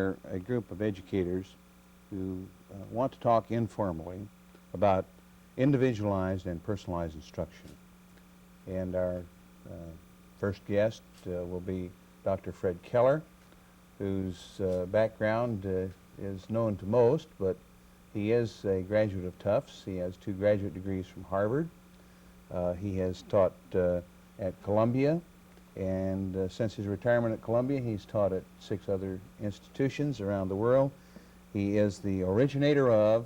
are a group of educators who want to talk informally about individualized and personalized instruction. And our first guest will be Dr. Fred Keller, whose background is known to most, but he is a graduate of Tufts. He has 2 graduate degrees from Harvard. He has taught at Columbia, and since his retirement at Columbia, he's taught at 6 other institutions around the world. He is the originator of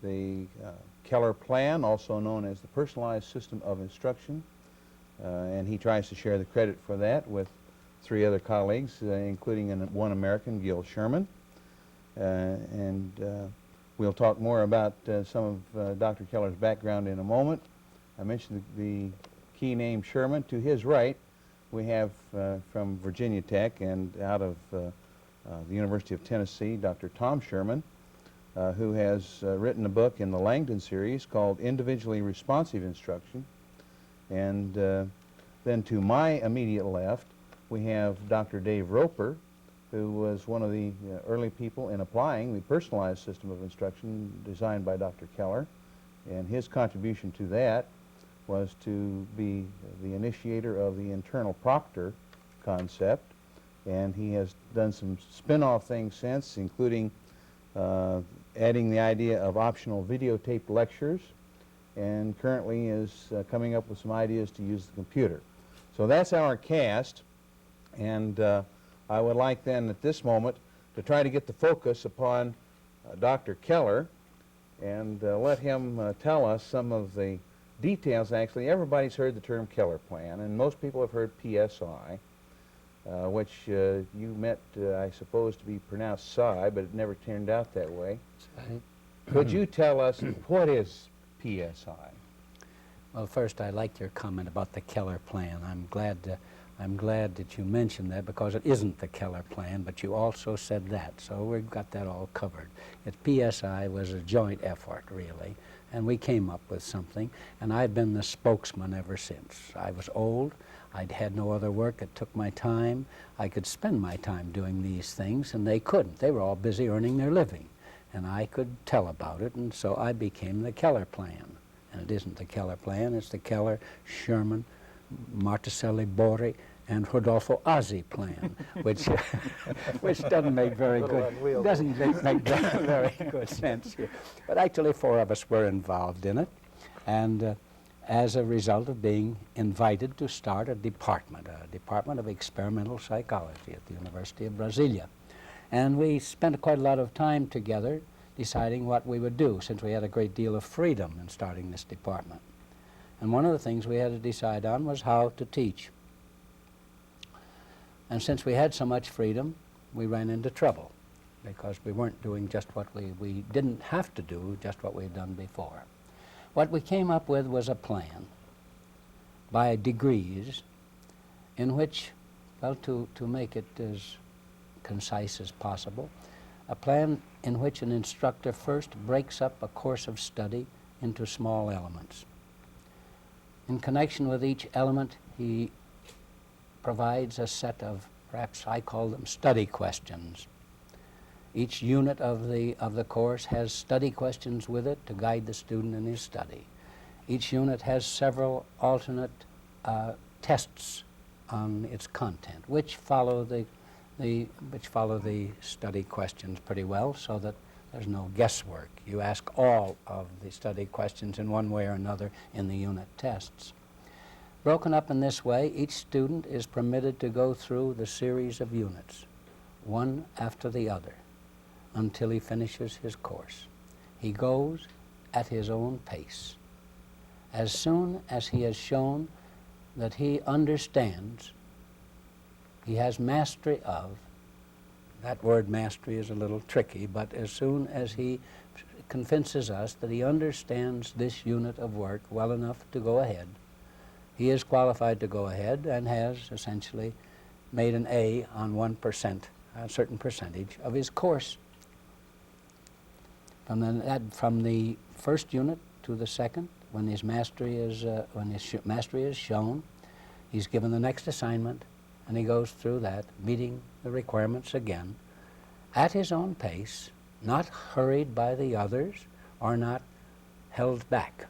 the Keller Plan, also known as the Personalized System of Instruction, and he tries to share the credit for that with 3 other colleagues, including one American, Gil Sherman. We'll talk more about some of Dr. Keller's background in a moment. I mentioned the key name Sherman. To his right, we have from Virginia Tech and out of the University of Tennessee, Dr. Tom Sherman, who has written a book in the Langdon series called Individually Responsive Instruction. And then to my immediate left, we have Dr. Dave Roper, who was one of the early people in applying the personalized system of instruction designed by Dr. Keller. And his contribution to that was to be the initiator of the internal proctor concept. And he has done some spin-off things since, including adding the idea of optional videotaped lectures, and currently is coming up with some ideas to use the computer. So that's our cast, and I would like then at this moment to try to get the focus upon Dr. Keller and let him tell us some of the details. Actually, everybody's heard the term Keller Plan, and most people have heard PSI, which you meant, I suppose, to be pronounced Psi, but it never turned out that way. Could you tell us what is PSI? Well, first, I liked your comment about the Keller Plan. I'm glad that you mentioned that, because it isn't the Keller Plan, but you also said that, so we've got that all covered. PSI was a joint effort, really, and we came up with something, and I've been the spokesman ever since. I was old. I'd had no other work. It took my time. I could spend my time doing these things, and they couldn't. They were all busy earning their living, and I could tell about it, and so I became the Keller Plan. And it isn't the Keller Plan. It's the Keller, Sherman, Marticelli, Borri, and Rodolfo Ozzi Plan, which doesn't make very good sense here. But actually, 4 of us were involved in it, and as a result of being invited to start a department of experimental psychology at the University of Brasilia. And we spent quite a lot of time together deciding what we would do, since we had a great deal of freedom in starting this department. And one of the things we had to decide on was how to teach. And since we had so much freedom, we ran into trouble, because we weren't doing just what we didn't have to do just what we'd done before. What we came up with was a plan by degrees in which, well, to make it as concise as possible, a plan in which an instructor first breaks up a course of study into small elements. In connection with each element, he provides a set of, perhaps I call them study questions. Each unit of the course has study questions with it to guide the student in his study. Each unit has several alternate tests on its content, which follow the study questions pretty well, so that there's no guesswork. You ask all of the study questions in one way or another in the unit tests. Broken up in this way, each student is permitted to go through the series of units, one after the other, until he finishes his course. He goes at his own pace. As soon as he has shown that he understands, he has mastery of, that word mastery is a little tricky, but as soon as he convinces us that he understands this unit of work well enough to go ahead, he is qualified to go ahead and has essentially made an A on 1%, a certain percentage of his course. From the first unit to the second, when his mastery is shown, he's given the next assignment, and he goes through that, meeting the requirements again. at his own pace, not hurried by the others or not held back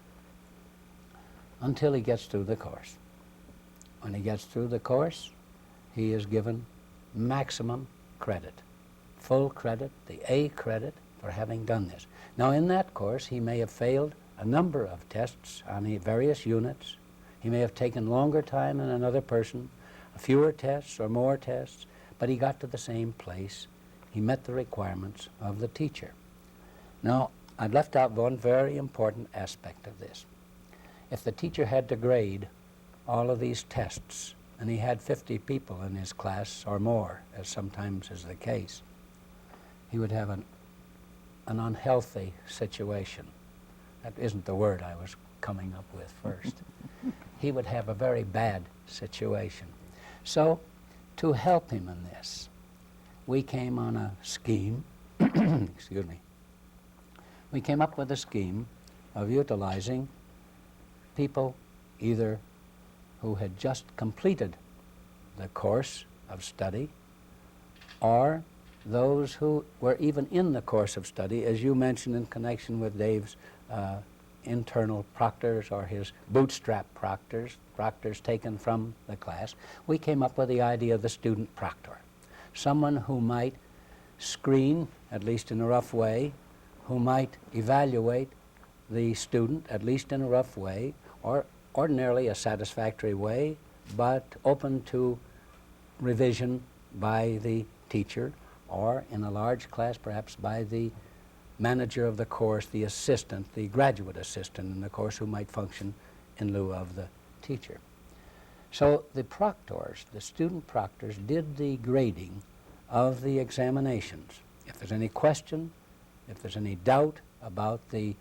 until he gets through the course. When he gets through the course, he is given maximum credit, full credit, the A credit for having done this. Now in that course, he may have failed a number of tests on the various units. He may have taken longer time than another person, fewer tests or more tests, but he got to the same place. He met the requirements of the teacher. Now, I've left out one very important aspect of this. If the teacher had to grade all of these tests, and he had 50 people in his class or more, as sometimes is the case, he would have an unhealthy situation. That isn't the word I was coming up with first. He would have a very bad situation. So, to help him in this, we came on a scheme, excuse me, we came up with a scheme of utilizing people either who had just completed the course of study or those who were even in the course of study, as you mentioned in connection with Dave's internal proctors or his bootstrap proctors taken from the class. We came up with the idea of the student proctor, someone who might screen, at least in a rough way, who might evaluate the student, at least in a rough way, or ordinarily a satisfactory way, but open to revision by the teacher, or in a large class perhaps by the manager of the course, the assistant, the graduate assistant in the course who might function in lieu of the teacher. So the proctors, the student proctors, did the grading of the examinations. If there's any question, if there's any doubt about the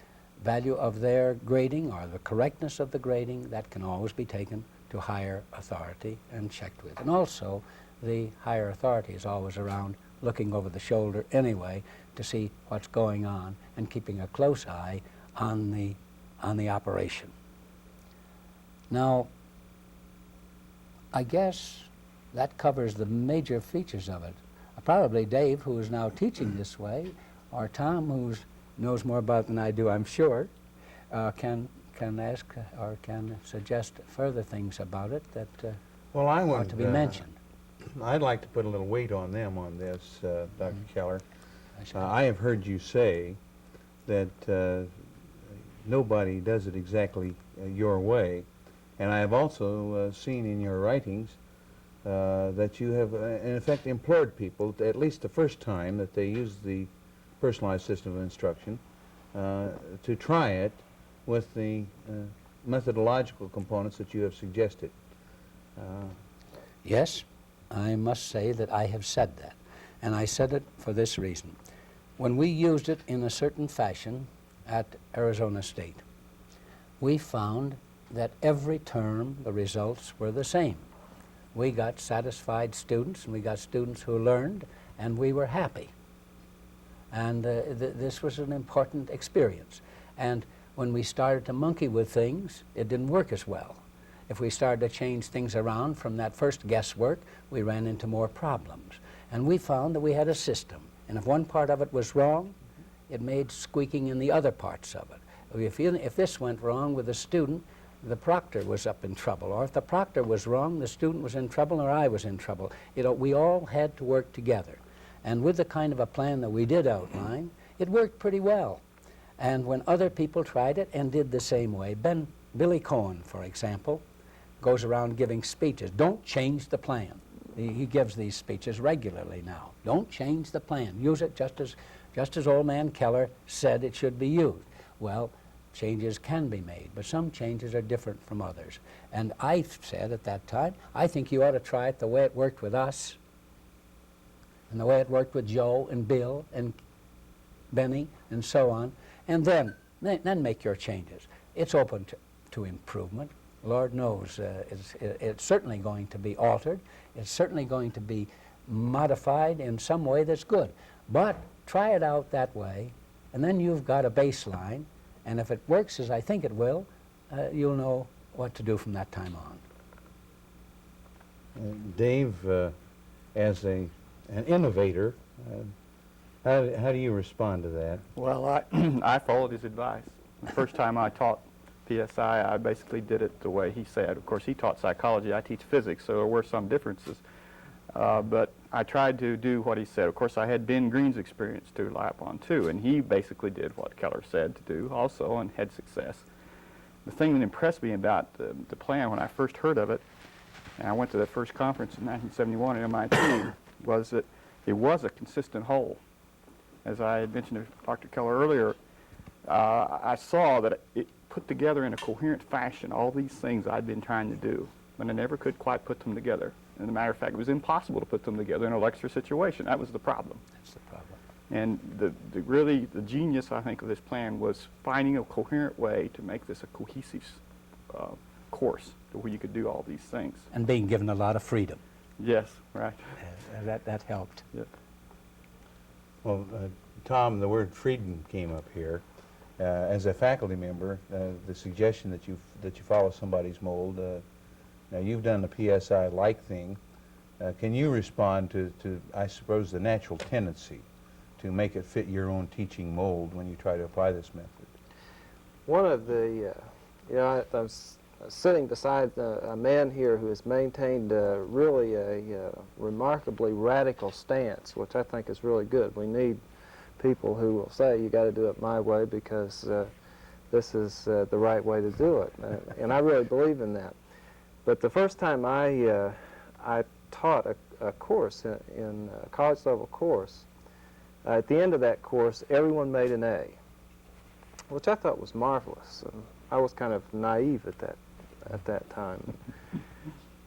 value of their grading or the correctness of the grading, that can always be taken to higher authority and checked with. And also, the higher authority is always around looking over the shoulder anyway to see what's going on and keeping a close eye on the operation. Now, I guess that covers the major features of it. Probably Dave, who is now teaching this way, or Tom, who knows more about it than I do, I'm sure, can ask or can suggest further things about it that Well, I ought want to be mentioned. I'd like to put a little weight on them on this, Dr. Keller. I suppose. I have heard you say that nobody does it exactly your way, and I have also seen in your writings that you have, in effect, implored people, at least the first time that they use the personalized system of instruction, to try it with the methodological components that you have suggested. Yes, I must say that I have said that, and I said it for this reason. When we used it in a certain fashion at Arizona State, we found that every term the results were the same. We got satisfied students, and we got students who learned, and we were happy. And this was an important experience. And when we started to monkey with things, it didn't work as well. If we started to change things around from that first guesswork, we ran into more problems. And we found that we had a system. And if one part of it was wrong, it made squeaking in the other parts of it. If this went wrong with a student, the proctor was up in trouble. Or if the proctor was wrong, the student was in trouble or I was in trouble. We all had to work together. And with the kind of a plan that we did outline, it worked pretty well. And when other people tried it and did the same way, Billy Cohen, for example, goes around giving speeches. Don't change the plan. He gives these speeches regularly now. Don't change the plan. Use it just as old man Keller said it should be used. Well, changes can be made, but some changes are different from others. And I said at that time, I think you ought to try it the way it worked with us, and the way it worked with Joe and Bill and Benny and so on, and then make your changes. It's open to improvement. Lord knows it's certainly going to be altered. It's certainly going to be modified in some way that's good. But try it out that way, and then you've got a baseline, and if it works as I think it will, you'll know what to do from that time on. Dave, as an innovator, How do you respond to that? Well, I followed his advice. The first time I taught PSI, I basically did it the way he said. Of course, he taught psychology, I teach physics, so there were some differences. But I tried to do what he said. Of course, I had Ben Green's experience to rely upon too, and he basically did what Keller said to do also and had success. The thing that impressed me about the plan when I first heard of it, and I went to that first conference in 1971 at MIT, was that it was a consistent whole. As I had mentioned to Dr. Keller earlier, I saw that it put together in a coherent fashion all these things I'd been trying to do, but I never could quite put them together. And as a matter of fact, it was impossible to put them together in a lecture situation. That was the problem. That's the problem. And really the genius, I think, of this plan was finding a coherent way to make this a cohesive course to where you could do all these things. And being given a lot of freedom. Yes, right. That helped. Yep. Well, Tom, the word freedom came up here. As a faculty member, the suggestion that you follow somebody's mold. Now you've done the PSI-like thing. Can you respond to, I suppose, the natural tendency to make it fit your own teaching mold when you try to apply this method? One of the, I was sitting beside a man here who has maintained really a remarkably radical stance, which I think is really good. We need people who will say, you got to do it my way because this is the right way to do it. And I really believe in that. But the first time I taught a course, in a college-level course, at the end of that course, everyone made an A, which I thought was marvelous. And I was kind of naive at that time.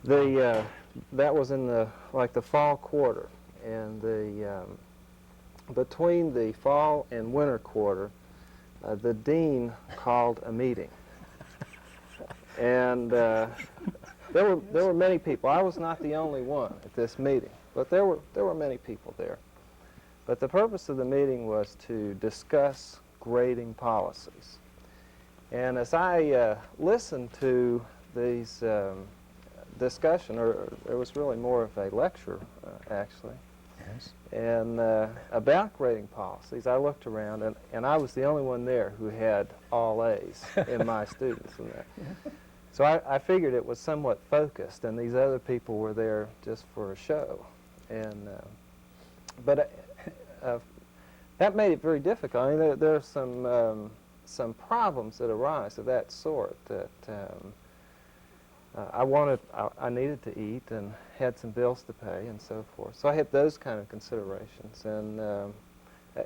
That was in the fall quarter, and between the fall and winter quarter, the dean called a meeting, and there were many people. I was not the only one at this meeting, but there were many people there. But the purpose of the meeting was to discuss grading policies. And as I listened to these discussion, or it was really more of a lecture, actually, Yes. and about grading policies, I looked around, and I was the only one there who had all A's in my students. And that. So I figured it was somewhat focused, and these other people were there just for a show. And but that made it very difficult. I mean, there are some problems that arise of that sort. That I needed to eat and had some bills to pay and so forth. So I had those kind of considerations. And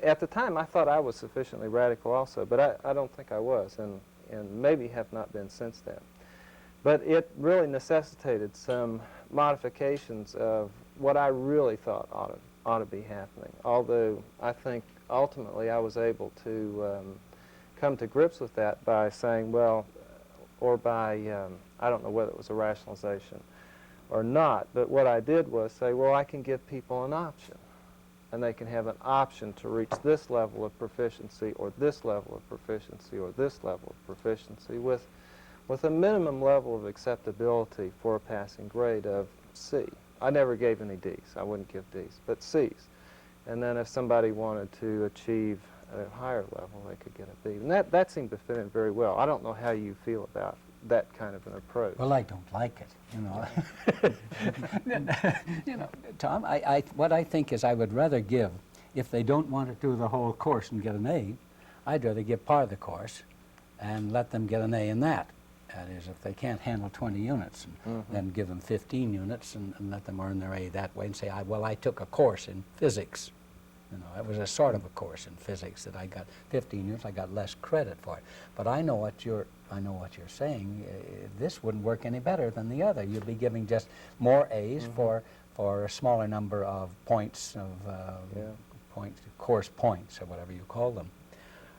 at the time, I thought I was sufficiently radical also, but I don't think I was, and maybe have not been since then. But it really necessitated some modifications of what I really thought ought to be happening. Although I think ultimately I was able to come to grips with that by saying, well, or by, I don't know whether it was a rationalization or not, but what I did was say, well, I can give people an option. And they can have an option to reach this level of proficiency or this level of proficiency or this level of proficiency with a minimum level of acceptability for a passing grade of C. I never gave any D's. I wouldn't give D's, but C's. And then if somebody wanted to achieve at a higher level, they could get a B. And that seemed to fit in very well. I don't know how you feel about that kind of an approach. Well, I don't like it, you know. You know, Tom, what I think is I would rather give, if they don't want to do the whole course and get an A, I'd rather give part of the course and let them get an A in that. That is, if they can't handle 20 units, and then give them 15 units and let them earn their A that way and say, well, I took a course in physics. You know, it was a sort of a course in physics that I got 15 units. I got less credit for it. But I know what you're saying. This wouldn't work any better than the other. You'd be giving just more A's for a smaller number of points of course points, or whatever you call them.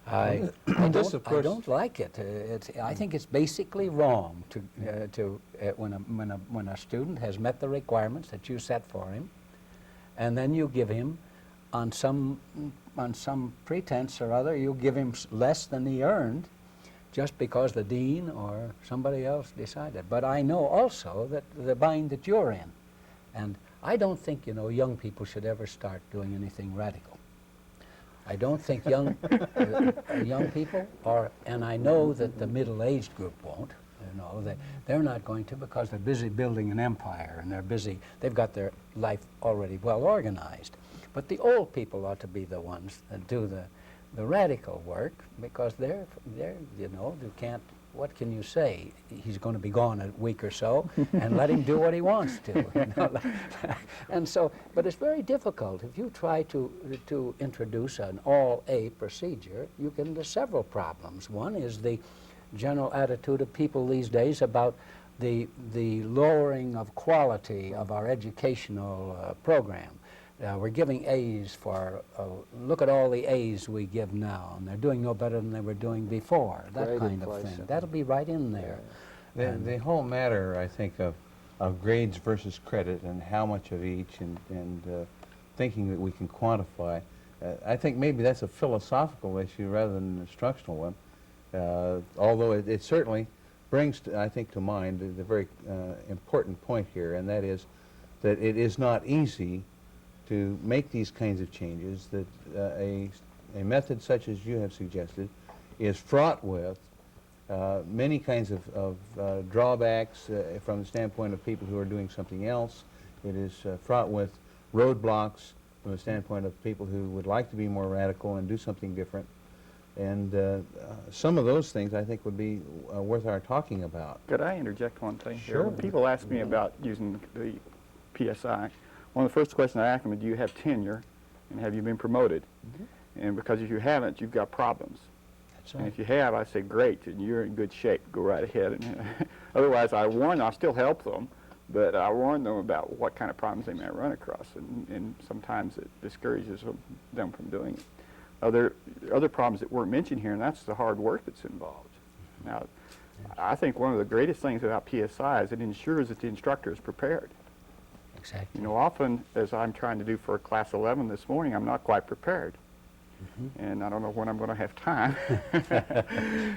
I don't like it. I think it's basically wrong when a student has met the requirements that you set for him, and then you give him on some pretense or other, you give him less than he earned, just because the dean or somebody else decided. But I know also that the bind that you're in, and I don't think young people should ever start doing anything radical. I don't think young people are, and I know that the middle-aged group won't. You know, they're not going to, because they're busy building an empire, and they've got their life already well organized. But the old people ought to be the ones that do the radical work, because they're, you know, you can't, what can you say? He's going to be gone a week or so, and let him do what he wants to. You know? And so, but it's very difficult. If you try to introduce an all-A procedure, you get into several problems. One is the general attitude of people these days about the lowering of quality of our educational program. We're giving A's for, look at all the A's we give now, and they're doing no better than they were doing before, that Grade kind of inflation. thing. That'll be right in there. The whole matter, I think, of grades versus credit and how much of each, and thinking that we can quantify, I think maybe that's a philosophical issue rather than an instructional one. Although it certainly brings, I think, to mind the very important point here, and that is that it is not easy to make these kinds of changes, that a method such as you have suggested is fraught with many kinds of drawbacks from the standpoint of people who are doing something else. It is fraught with roadblocks from the standpoint of people who would like to be more radical and do something different. And some of those things, I think, would be worth our talking about. Could I interject one thing here? Sure. When people ask me about using the PSI, one of the first questions I ask them is, do you have tenure, and have you been promoted? And because if you haven't, you've got problems. That's And right. if you have, I say, great, and you're in good shape. Go right ahead. And otherwise, I warn them. I still help them, but I warn them about what kind of problems they may run across, and sometimes it discourages them from doing it. Other problems that weren't mentioned here, and that's the hard work that's involved. Now, I think one of the greatest things about PSI is it ensures that the instructor is prepared. Exactly. You know, often, as I'm trying to do for class 11 this morning, I'm not quite prepared. And I don't know when I'm going to have time.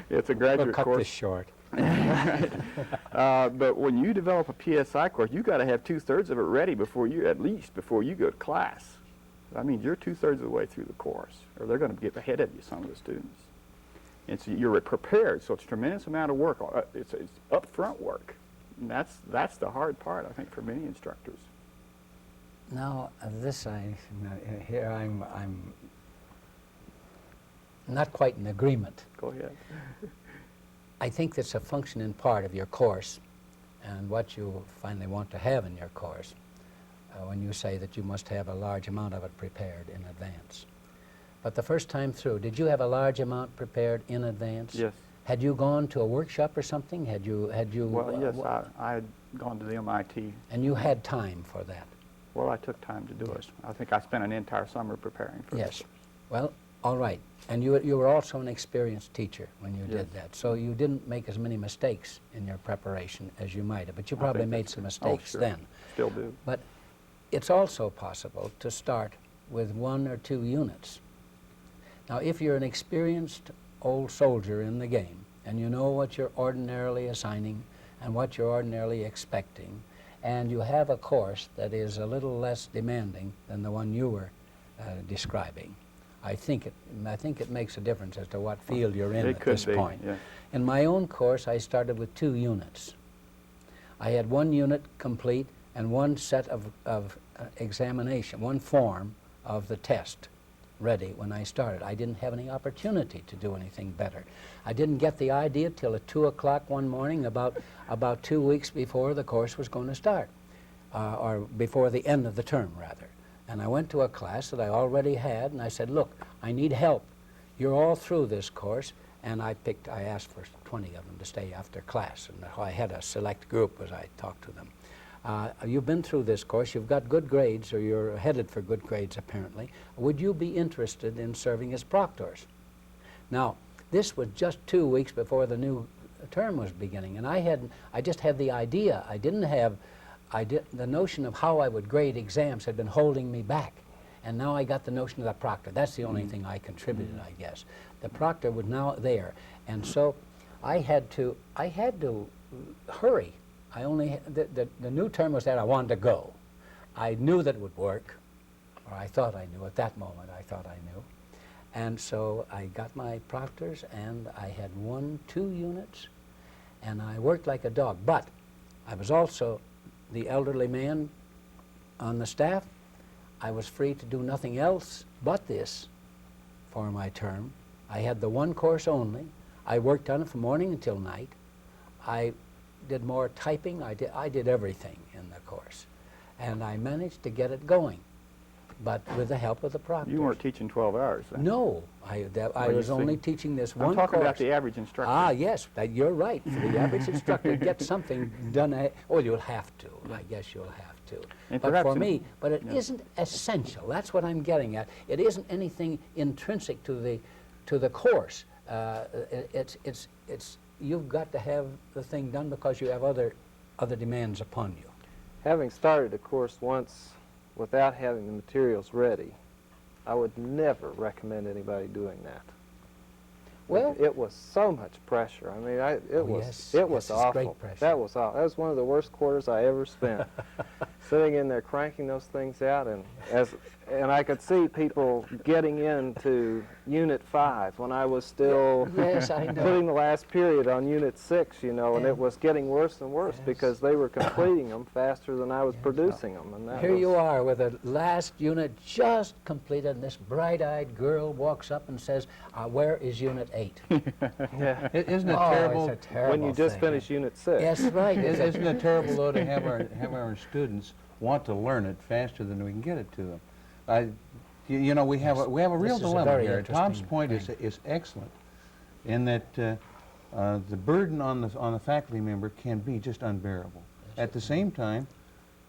It's a graduate We'll cut course. this short. But when you develop a PSI course, you've got to have 2/3 of it ready before you, at least before you go to class. I mean, you're 2/3 of the way through the course, or they're going to get ahead of you, some of the students. And so you're prepared, so it's a tremendous amount of work. It's upfront work. And that's the hard part, I think, for many instructors. Now, here I'm not quite in agreement. Go ahead. I think that's a function in part of your course and what you finally want to have in your course when you say that you must have a large amount of it prepared in advance. But the first time through, did you have a large amount prepared in advance? Yes. Had you gone to a workshop or something? Well, yes, I had gone to the MIT. And you had time for that? Well, I took time to do it. I think I spent an entire summer preparing for Yes. this. Well, all right. And you were also an experienced teacher when you Yes. did that. So you didn't make as many mistakes in your preparation as you might have. But you probably think made that's some true. Oh, mistakes sure. then. Still do. But it's also possible to start with 1 or 2 units. Now, if you're an experienced old soldier in the game, and you know what you're ordinarily assigning and what you're ordinarily expecting, and you have a course that is a little less demanding than the one you were describing, I think it makes a difference as to what field you're in It at could this be, point. yes. In my own course, I started with 2 units. I had 1 unit complete and 1 set of examination, 1 form of the test ready when I started. I didn't have any opportunity to do anything better. I didn't get the idea till at 2 o'clock one morning about 2 weeks before the course was going to start, or before the end of the term, rather. And I went to a class that I already had, and I said, look, I need help. You're all through this course, and I asked for 20 of them to stay after class, and I had a select group as I talked to them. You've been through this course, you've got good grades, or you're headed for good grades apparently. Would you be interested in serving as proctors? Now, this was just 2 weeks before the new term was beginning, and I just had the idea. The notion of how I would grade exams had been holding me back, and now I got the notion of the proctor. That's the only thing I contributed, I guess. The proctor was now there, and so I had to hurry. The new term was that I wanted to go. I knew that it would work, or I thought I knew at that moment. I thought I knew, And so I got my proctors, and I had 2 units, and I worked like a dog. But I was also the elderly man on the staff. I was free to do nothing else but this for my term. I had the 1 course only. I worked on it from morning until night. I did more typing. I did everything in the course. And I managed to get it going, but with the help of the proctors. You weren't teaching 12 hours then? No, I Well, you was only see, teaching this I'm one talking course. about the average instructor. Ah, yes, you're right. For the average instructor, get something done. You'll have to. I guess you'll have to. And But perhaps for in- me, but it yeah. isn't essential. That's what I'm getting at. It isn't anything intrinsic to the course. It's you've got to have the thing done because you have other demands upon you. Having started a course once without having the materials ready, I would never recommend anybody doing that. Well, It was so much pressure. I mean, it was yes, it was yes, it's great awful. pressure. That was awful. That was one of the worst quarters I ever spent. Sitting in there cranking those things out, and I could see people getting into Unit 5 when I was still yes, I know. putting the last period on Unit 6, you know, and Yeah. it was getting worse and worse Yes. because they were completing them faster than I was Yes. producing them. And that Here was, you are with the last unit just completed, and this bright-eyed girl walks up and says, "Where is Unit 8?" Yeah. Isn't it Oh, terrible? it's a terrible When you just thing. finished Unit 6. Yes, right. Isn't it terrible, though, to have our students want to learn it faster than we can get it to them? You know, we have a real This is a dilemma very here. Tom's interesting point thing. is excellent, in that the burden on the faculty member can be just unbearable. At the same time,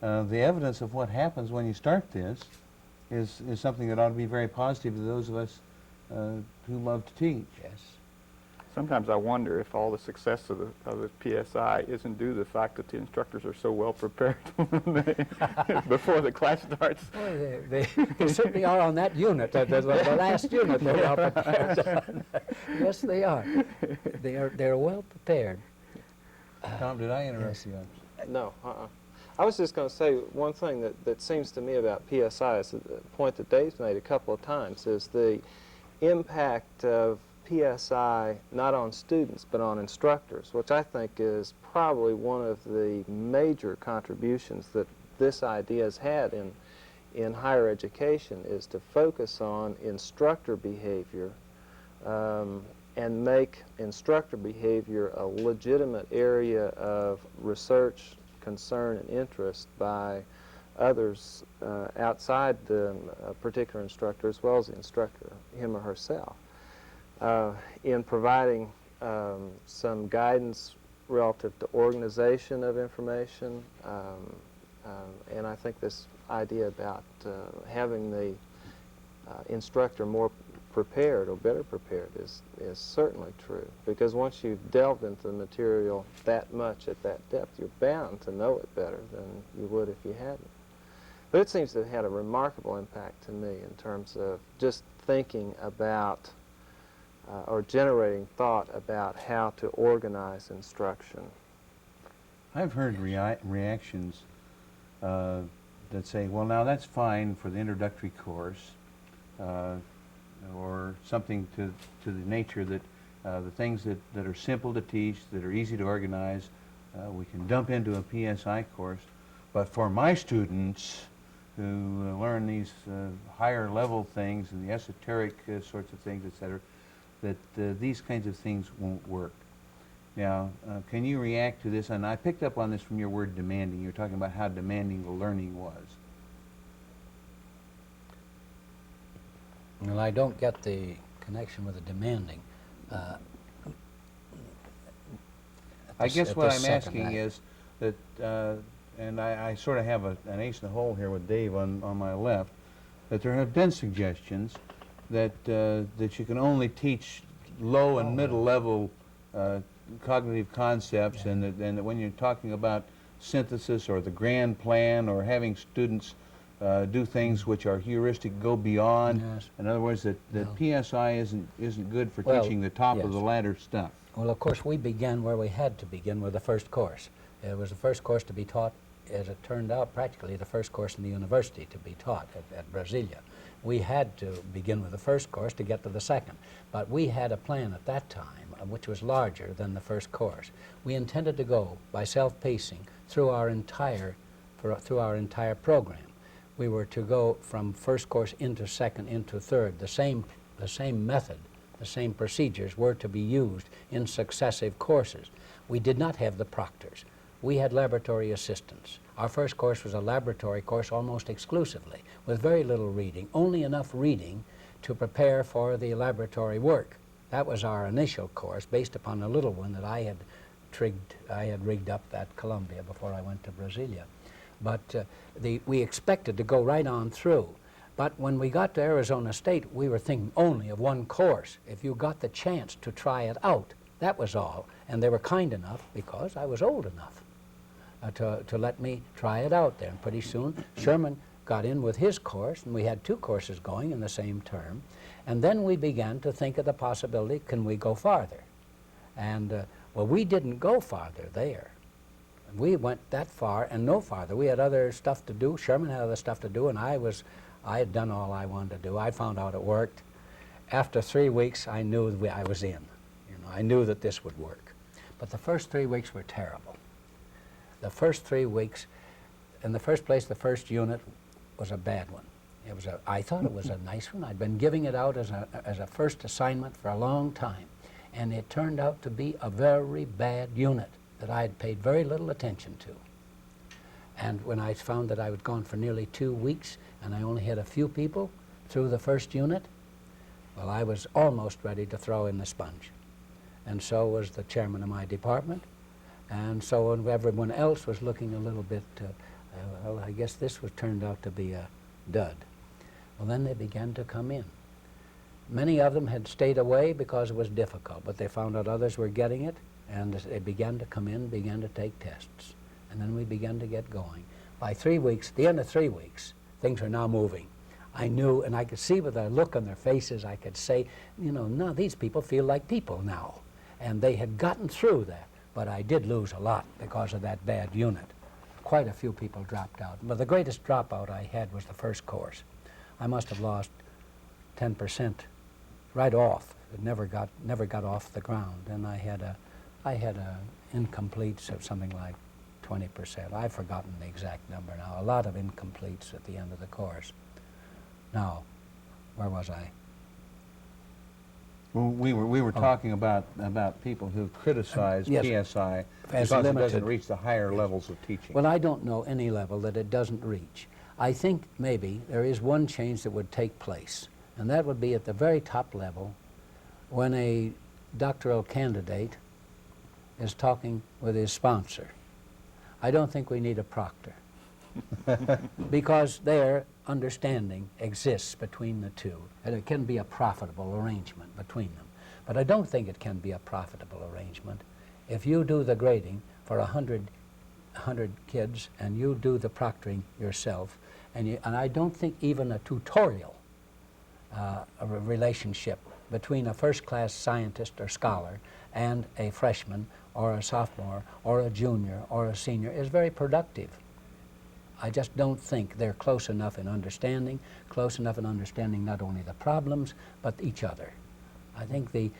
the evidence of what happens when you start this is something that ought to be very positive to those of us who love to teach. Yes. Sometimes I wonder if all the success of the PSI isn't due to the fact that the instructors are so well prepared before the class starts. Well, they certainly are on that unit, the last unit. They're well prepared. Yes, they are. They're well prepared. Tom, did I interrupt you? No, I was just going to say one thing that seems to me about PSI is the point that Dave's made a couple of times is the impact of PSI not on students but on instructors, which I think is probably one of the major contributions that this idea has had in higher education, is to focus on instructor behavior and make instructor behavior a legitimate area of research, concern, and interest by others outside the particular instructor as well as the instructor, him or herself, in providing some guidance relative to organization of information. And I think this idea about having the instructor more prepared or better prepared is certainly true, because once you've delved into the material that much at that depth, you're bound to know it better than you would if you hadn't. But it seems to have had a remarkable impact to me in terms of just thinking about or generating thought about how to organize instruction. I've heard reactions that say, well, now that's fine for the introductory course, or something to the nature that the things that are simple to teach, that are easy to organize, we can dump into a PSI course. But for my students who learn these higher level things and the esoteric sorts of things, etc., that these kinds of things won't work. Now, can you react to this? And I picked up on this from your word demanding. You're talking about how demanding the learning was. Well, I don't get the connection with the demanding. I guess what I'm second, asking is that, and I sort of have an ace in the hole here with Dave on my left, that there have been suggestions that that you can only teach low and middle level cognitive concepts, and that when you're talking about synthesis or the grand plan or having students do things which are heuristic, go beyond. Yes. In other words, that PSI isn't good for Well, teaching the top of yes. the ladder stuff. Well, of course, we began where we had to begin with the first course. It was the first course to be taught, as it turned out, practically the first course in the university to be taught at Brasilia. We had to begin with the first course to get to the second. But we had a plan at that time which was larger than the first course. We intended to go by self-pacing through our entire program. We were to go from first course into second into third. The same method, the same procedures were to be used in successive courses. We did not have the proctors. We had laboratory assistants. Our first course was a laboratory course almost exclusively, with very little reading, only enough reading to prepare for the laboratory work. That was our initial course, based upon a little one that I had rigged up at Columbia before I went to Brasilia. But we expected to go right on through. But when we got to Arizona State, we were thinking only of one course. If you got the chance to try it out, that was all. And they were kind enough, because I was old enough, to let me try it out there. And pretty soon, Sherman got in with his course, and we had 2 courses going in the same term. And then we began to think of the possibility, can we go farther? And, well, we didn't go farther there. We went that far and no farther. We had other stuff to do. Sherman had other stuff to do, and I had done all I wanted to do. I found out it worked. After 3 weeks, I knew I was in. You know, I knew that this would work. But the first 3 weeks were terrible. The first 3 weeks, in the first place, the first unit was a bad one. I thought it was a nice one. I'd been giving it out as a first assignment for a long time, and it turned out to be a very bad unit that I had paid very little attention to. And when I found that I was gone for nearly 2 weeks and I only had a few people through the first unit, well, I was almost ready to throw in the sponge. And so was the chairman of my department, and so everyone else was looking a little bit, well, I guess this turned out to be a dud. Well, then they began to come in. Many of them had stayed away because it was difficult, but they found out others were getting it, and they began to come in, began to take tests. And then we began to get going. By 3 weeks, the end of 3 weeks, things were now moving. I knew, and I could see with the look on their faces, I could say, you know, no, these people feel like people now. And they had gotten through that, but I did lose a lot because of that bad unit. Quite a few people dropped out. But the greatest dropout I had was the first course. I must have lost 10% right off. It never got off the ground, and I had incompletes of something like 20%. I've forgotten the exact number now. A lot of incompletes at the end of the course. Now, where was I? Well, we were talking about people who criticize yes, PSI as because it limited. doesn't reach the higher levels of teaching. Well, I don't know any level that it doesn't reach. I think maybe there is one change that would take place, and that would be at the very top level when a doctoral candidate is talking with his sponsor. I don't think we need a proctor because their understanding exists between the two, and it can be a profitable arrangement between them. But I don't think it can be a profitable arrangement if you do the grading for 100 kids and you do the proctoring yourself, and I don't think even a tutorial a relationship between a first-class scientist or scholar and a freshman or a sophomore or a junior or a senior is very productive. I just don't think they're close enough in understanding not only the problems, but each other. I think the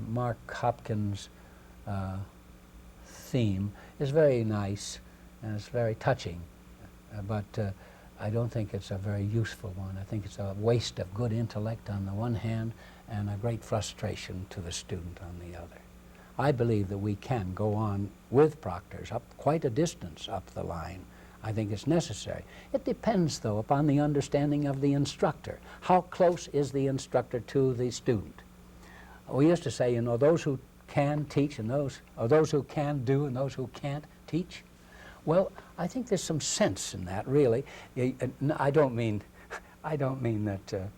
Mark Hopkins theme is very nice and it's very touching, but I don't think it's a very useful one. I think it's a waste of good intellect on the one hand and a great frustration to the student on the other. I believe that we can go on with proctors up quite a distance up the line. I think it's necessary. It depends, though, upon the understanding of the instructor. How close is the instructor to the student? We used to say, you know, those who can teach and those who can do and those who can't teach. Well, I think there's some sense in that, really. I don't mean that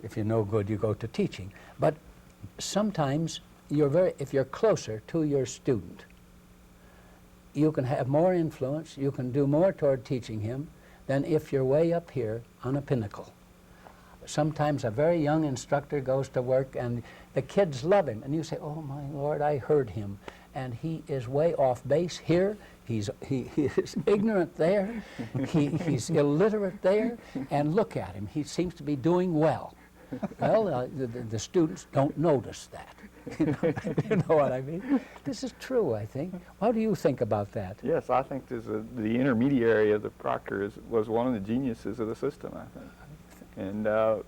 if you're no good, you go to teaching. But sometimes if you're closer to your student, you can have more influence, you can do more toward teaching him than if you're way up here on a pinnacle. Sometimes a very young instructor goes to work and the kids love him, and you say, oh my Lord, I heard him, and he is way off base here. he is ignorant there, he's illiterate there, and look at him, he seems to be doing well. Well, the students don't notice that. You know what I mean? This is true, I think. How do you think about that? Yes, I think the intermediary of the proctor was one of the geniuses of the system, I think. And a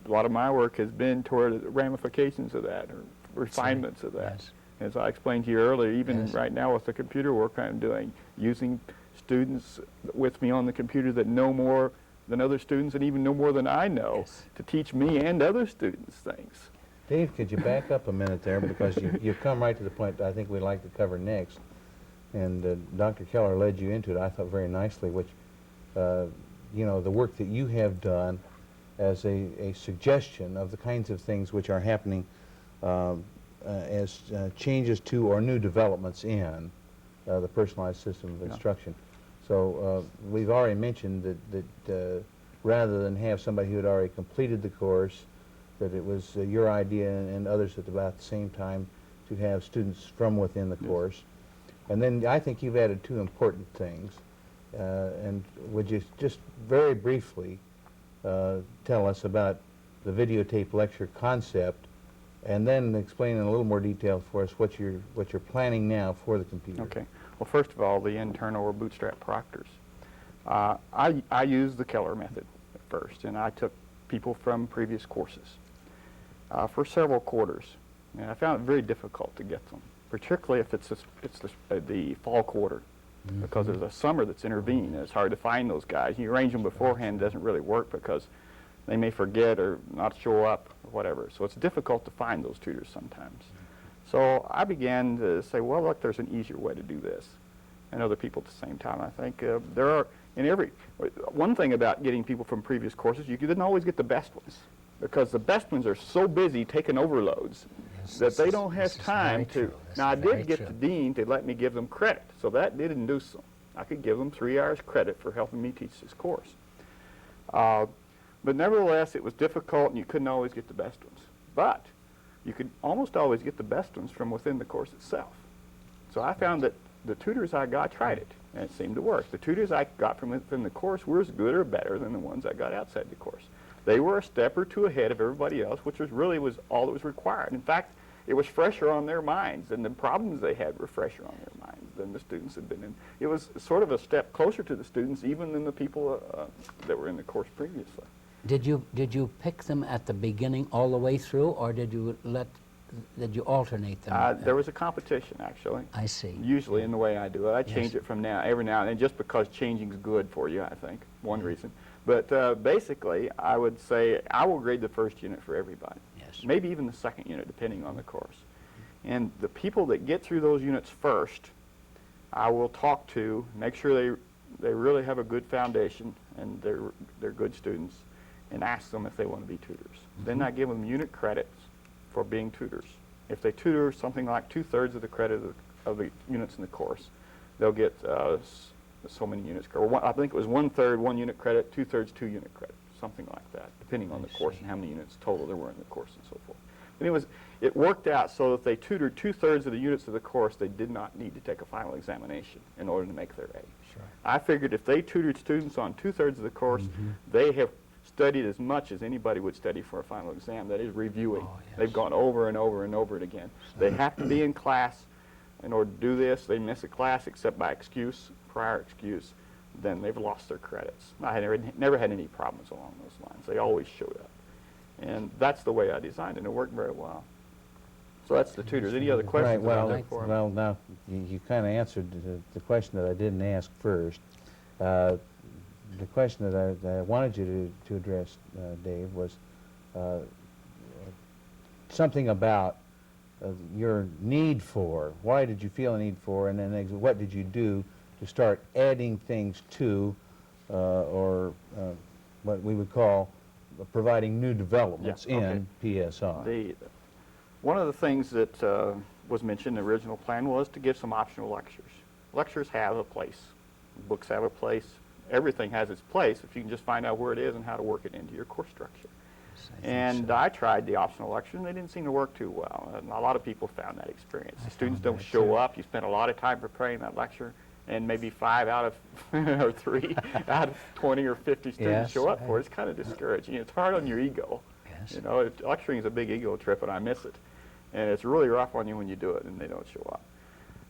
lot of my work has been toward the ramifications of that, or refinements of that. Yes. As I explained to you earlier, even Yes. right now with the computer work I'm doing, using students with me on the computer that know more than other students and even know more than I know, Yes. to teach me and other students things. Dave, could you back up a minute there, because you've come right to the point that I think we'd like to cover next. And Dr. Keller led you into it, I thought, very nicely, which, you know, the work that you have done as a suggestion of the kinds of things which are happening as changes to or new developments in the personalized system of instruction. So we've already mentioned that rather than have somebody who had already completed the course, that it was your idea and others at about the same time to have students from within the course. And then I think you've added two important things. And would you just very briefly tell us about the videotape lecture concept, and then explain in a little more detail for us what you're planning now for the computer. Okay. Well, first of all, the internal or bootstrap proctors. I used the Keller method at first, and I took people from previous courses for several quarters. And I found it very difficult to get them, particularly if it's the fall quarter, because there's a summer that's intervened, and it's hard to find those guys. You arrange them beforehand, it doesn't really work because they may forget or not show up or whatever. So it's difficult to find those tutors sometimes. So I began to say, well, look, there's an easier way to do this. And other people at the same time. I think there are, one thing about getting people from previous courses, you didn't always get the best ones, because the best ones are so busy taking overloads that they don't have time to. Now, I did get the dean to let me give them credit, so that did induce them. I could give them 3 hours credit for helping me teach this course. But nevertheless, it was difficult, and you couldn't always get the best ones. But you could almost always get the best ones from within the course itself. So I found that the tutors I got, tried it, and it seemed to work. The tutors I got from within the course were as good or better than the ones I got outside the course. They were a step or two ahead of everybody else, which was all that was required. In fact, it was fresher on their minds, and the problems they had were fresher on their minds than the students had been in. It was sort of a step closer to the students even than the people that were in the course previously. Did you pick them at the beginning all the way through, or did you alternate them? There was a competition, actually. I see. Usually in the way I do it. I change Yes. it from every now and then, just because changing's good for you, I think, one reason. But basically, I would say I will grade the first unit for everybody. Yes. Maybe even the second unit, depending on the course. And the people that get through those units first, I will talk to, make sure they really have a good foundation and they're good students, and ask them if they want to be tutors. Then I give them unit credits for being tutors. If they tutor something like 2/3 of the credit of the units in the course, they'll get so many units. Or I think it was 1/3 1 unit credit, 2/3 2 unit credit, something like that, depending on the course and how many units total there were in the course and so forth. And it worked out so that they tutored 2/3 of the units of the course, they did not need to take a final examination in order to make their A. Sure. I figured if they tutored students on 2/3 of the course, they have studied as much as anybody would study for a final exam, that is reviewing. Oh, yes. They've gone over and over and over it again. They have to be in class in order to do this. They miss a class except by prior excuse, then they've lost their credits. I had never had any problems along those lines. They always showed up. And that's the way I designed it, and it worked very well. So that's the tutors. Any other questions? Right, about that for 'em? well, now, you kind of answered the question that I didn't ask first. The question that I wanted you to address, Dave, was something about your need for. Why did you feel a need for, and then what did you do to start adding things to, or what we would call providing new developments Yeah, okay. in PSI? One of the things that was mentioned in the original plan was to give some optional lectures. Lectures have a place. Books have a place. Everything has its place if you can just find out where it is and how to work it into your course structure. And I tried the optional lectures, and they didn't seem to work too well. And a lot of people found that experience. The students don't show up. You spend a lot of time preparing that lecture, and maybe 5 out of or 3 out of 20 or 50 students Yes, show up for it. It's kind of discouraging. It's hard on your ego. Yes. You know, lecturing is a big ego trip, and I miss it. And it's really rough on you when you do it and they don't show up.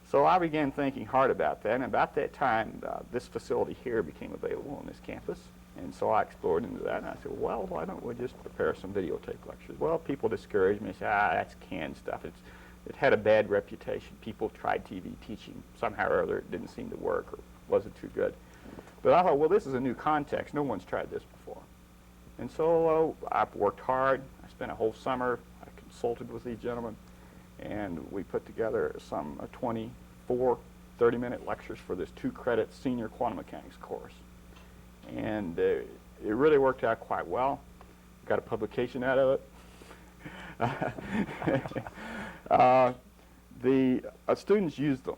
So I began thinking hard about that, and about that time, this facility here became available on this campus. And so I explored into that, and I said, well, why don't we just prepare some videotape lectures? Well, people discouraged me and said, that's canned stuff. It had a bad reputation. People tried TV teaching. Somehow or other, it didn't seem to work or wasn't too good. But I thought, well, this is a new context. No one's tried this before. And so I worked hard. I spent a whole summer. I consulted with these gentlemen, and we put together some 24 30-minute lectures for this 2-credit senior quantum mechanics course. And it really worked out quite well. Got a publication out of it. The students used them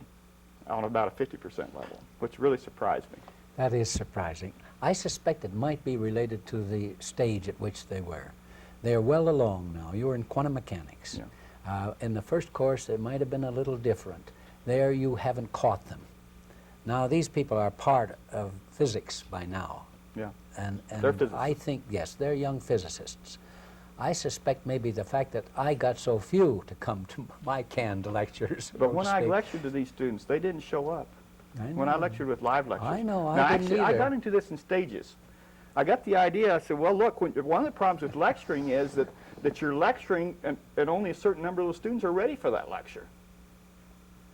on about a 50% level, which really surprised me. That is surprising. I suspect it might be related to the stage at which they were. They are well along now. You were in quantum mechanics. Yeah. In the first course, it might have been a little different. There you haven't caught them. Now, these people are part of physics by now. Yeah. And They're physicists. I think, yes, they're young physicists. I suspect maybe the fact that I got so few to come to my canned lectures. But when I lectured to these students, they didn't show up. When I lectured with live lectures. I know, Now, I didn't actually, I either. got into this in stages. I got the idea, I said, well, look, one of the problems with lecturing is that you're lecturing and only a certain number of the students are ready for that lecture.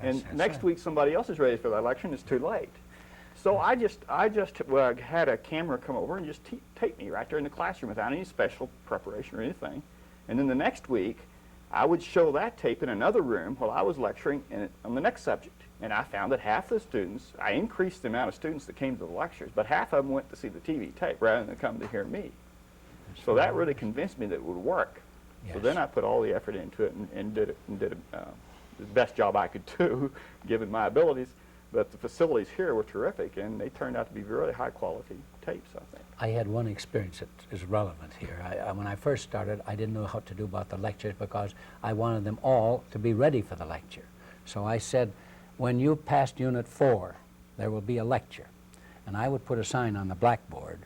And That's next right. week somebody else is ready for that lecture and it's too late. So I just had a camera come over and just tape me right there in the classroom without any special preparation or anything. And then the next week, I would show that tape in another room while I was lecturing on the next subject. And I found that half the students, I increased the amount of students that came to the lectures, but half of them went to see the TV tape rather than come to hear me. So that really convinced me that it would work. So Yes. then I put all the effort into it and did the best job I could do, given my abilities. But the facilities here were terrific, and they turned out to be really high-quality tapes, I think. I had one experience that is relevant here. When I first started, I didn't know how to do about the lectures because I wanted them all to be ready for the lecture. So I said, when you passed Unit 4, there will be a lecture. And I would put a sign on the blackboard.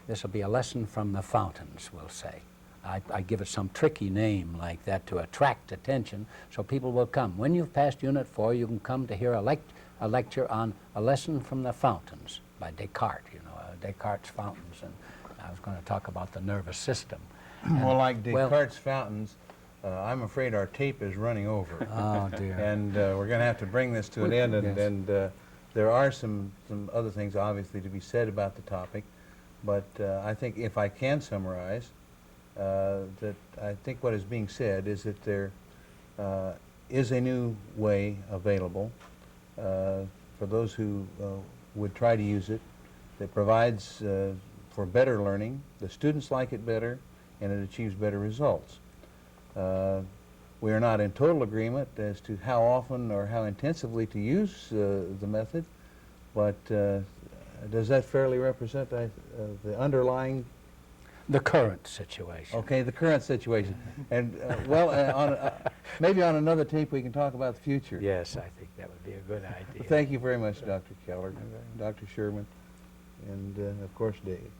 This will be a lesson from the fountains, we'll say. I give it some tricky name like that to attract attention so people will come. When you've passed Unit 4, you can come to hear a lecture on a lesson from the fountains by Descartes, you know, Descartes' fountains. And I was going to talk about the nervous system. Well, like well- Descartes' fountains, I'm afraid our tape is running over. Oh, dear. And we're going to have to bring this to an end. And there are some other things, obviously, to be said about the topic. But I think if I can summarize, that I think what is being said is that there is a new way available for those who would try to use it that provides for better learning. The students like it better, and it achieves better results. We are not in total agreement as to how often or how intensively to use the method, but does that fairly represent the underlying? The current situation. Okay, the current situation. And maybe on another tape we can talk about the future. Yes, I think that would be a good idea. Thank you very much, Dr. Keller, Dr. Sherman, and of course Dave.